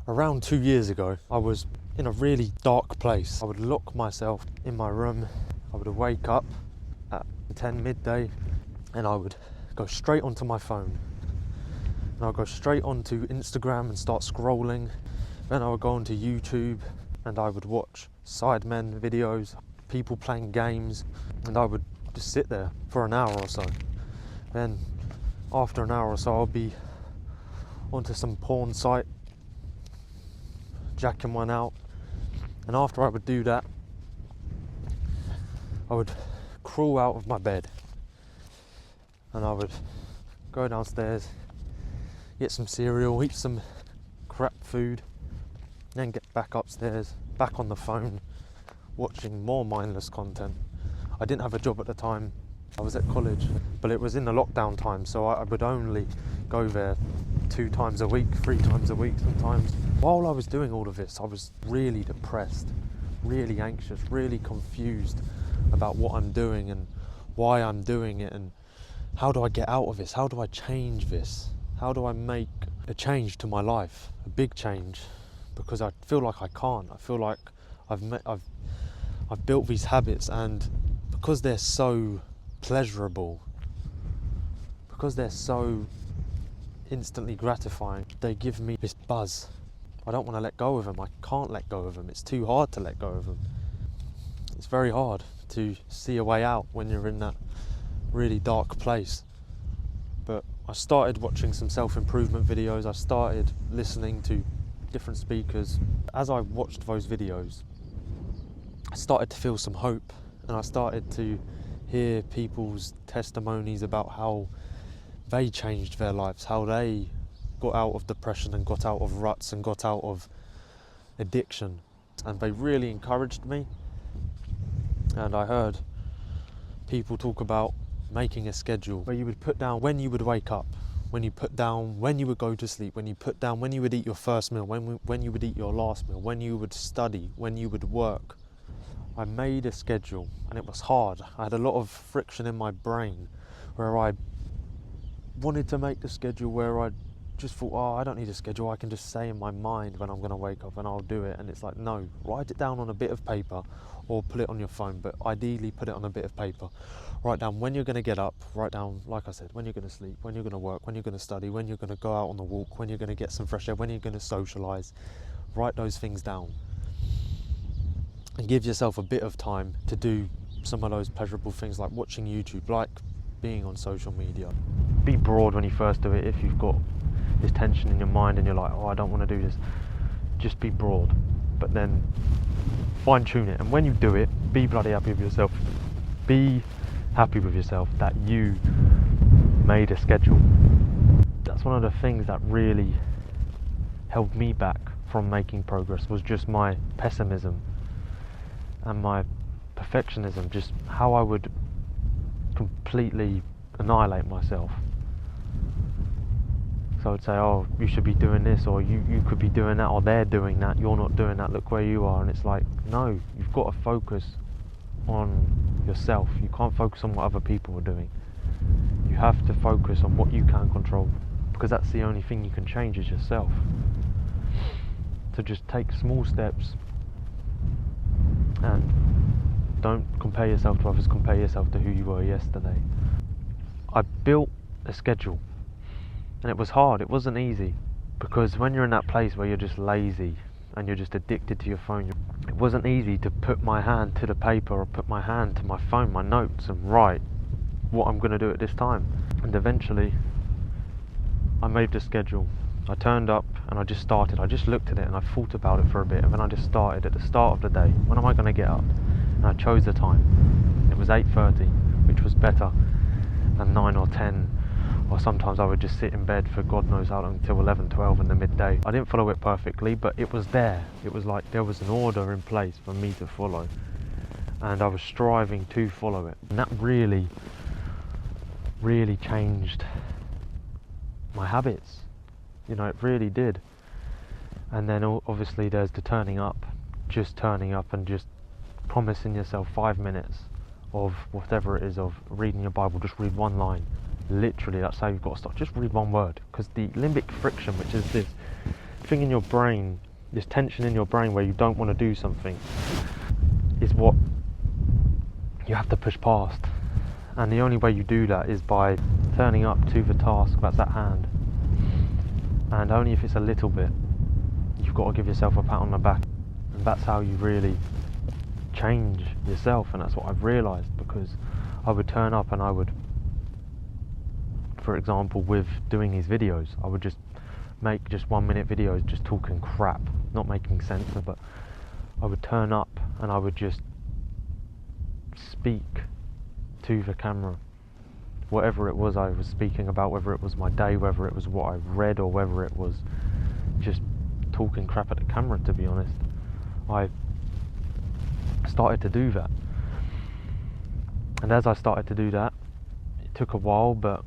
Around 2 years ago, I was in a really dark place. I would lock myself in my room. I would wake up at 10 midday and I would go straight onto my phone. And I'd go straight onto Instagram and start scrolling. Then I would go onto YouTube and I would watch Sidemen videos, people playing games, and I would just sit there for an hour or so. Then after an hour or so, I'll be onto some porn site, jacking one out. And after I would do that, I would crawl out of my bed and I would go downstairs, get some cereal, eat some crap food, then get back upstairs, back on the phone, watching more mindless content. I didn't have a job at the time. I was at college, but it was in the lockdown time, so I would only go there 2 times a week, 3 times a week sometimes. While I was doing all of this, I was really depressed, really anxious, really confused about what I'm doing and why I'm doing it, and how do I get out of this? How do I change this? How do I make a change to my life, a big change? Because I feel like I can't. I feel like I've built these habits, and because they're so pleasurable, because they're so instantly gratifying, they give me this buzz. I don't want to let go of them. I can't let go of them. It's too hard to let go of them. It's very hard to see a way out when you're in that really dark place. But I started watching some self-improvement videos. I started listening to different speakers. As I watched those videos, I started to feel some hope, and I started to hear people's testimonies about how they changed their lives, how they got out of depression and got out of ruts and got out of addiction. And they really encouraged me. And I heard people talk about making a schedule where you would put down when you would wake up, when you put down when you would go to sleep, when you put down when you would eat your first meal, when you would eat your last meal, when you would study, when you would work. I made a schedule, and it was hard. I had a lot of friction in my brain where I wanted to make the schedule, where I just thought, oh, I don't need a schedule, I can just say in my mind when I'm going to wake up and I'll do it. And it's like, no, write it down on a bit of paper or put it on your phone, but ideally put it on a bit of paper. Write down when you're going to get up, write down, like I said, when you're going to sleep, when you're going to work, when you're going to study, when you're going to go out on the walk, when you're going to get some fresh air, when you're going to socialise. Write those things down and give yourself a bit of time to do some of those pleasurable things, like watching YouTube, like being on social media. Be broad when you first do it. If you've got this tension in your mind and you're like, oh, I don't want to do this, just be broad, but then fine tune it. And when you do it, be bloody happy with yourself. Be happy with yourself that you made a schedule. That's one of the things that really held me back from making progress, was just my pessimism and my perfectionism, just how I would completely annihilate myself. So I would say, oh, you should be doing this, or you could be doing that, or they're doing that, you're not doing that, look where you are. And it's like, no, you've got to focus on yourself. You can't focus on what other people are doing. You have to focus on what you can control, because that's the only thing you can change, is yourself. So just take small steps and don't compare yourself to others, compare yourself to who you were yesterday. I built a schedule, and it was hard, it wasn't easy, because when you're in that place where you're just lazy and you're just addicted to your phone, it wasn't easy to put my hand to the paper or put my hand to my phone, my notes, and write what I'm going to do at this time. And eventually I made the schedule. I turned up and I just started. I just looked at it and I thought about it for a bit, and then I just started at the start of the day. When am I going to get up? And I chose the time. It was 8:30, which was better than 9 or 10, or sometimes I would just sit in bed for God knows how long, until 11, 12 in the midday. I didn't follow it perfectly, but it was there. It was like there was an order in place for me to follow, and I was striving to follow it. And that really, really changed my habits. You know, it really did. And then obviously there's the turning up, just turning up and just promising yourself 5 minutes of whatever it is, of reading your Bible. Just read one line. Literally, that's how you've got to start. Just read one word, because the limbic friction, which is this thing in your brain, this tension in your brain where you don't want to do something, is what you have to push past. And the only way you do that is by turning up to the task that's at hand. And only if it's a little bit, you've got to give yourself a pat on the back. And that's how you really change yourself. And that's what I've realised, because I would turn up and I would, for example, with doing these videos, I would just make just 1 minute videos just talking crap, not making sense, but I would turn up and I would just speak to the camera, whatever it was I was speaking about, whether it was my day, whether it was what I read, or whether it was just talking crap at the camera. To be honest, I started to do that, and as I started to do that, it took a while, but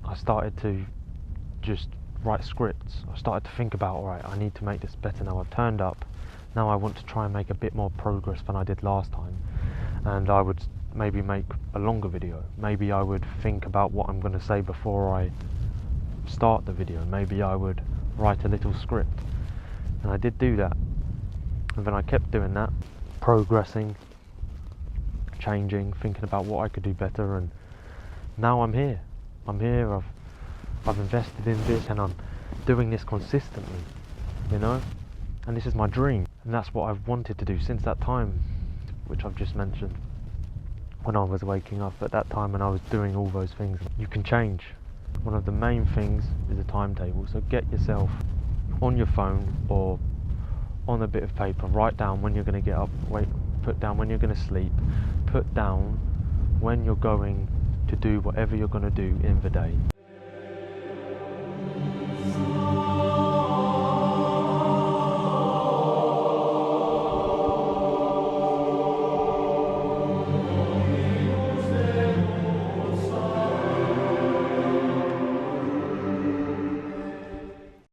I started to just write scripts. I started to think about, alright, I need to make this better now. I've turned up, now I want to try and make a bit more progress than I did last time, and I would maybe make a longer video. Maybe I would think about what I'm going to say before I start the video. Maybe I would write a little script, and I did do that, and then I kept doing that, progressing, changing, thinking about what I could do better, and now I'm here. I've invested in this, and I'm doing this consistently, you know, and this is my dream, and that's what I've wanted to do since that time, which I've just mentioned, when I was waking up at that time and I was doing all those things. You can change. One of the main things is a timetable, so get yourself on your phone or on a bit of paper, write down when you're going to get up, put down when you're going to sleep, put down when you're going to do whatever you're going to do in the day.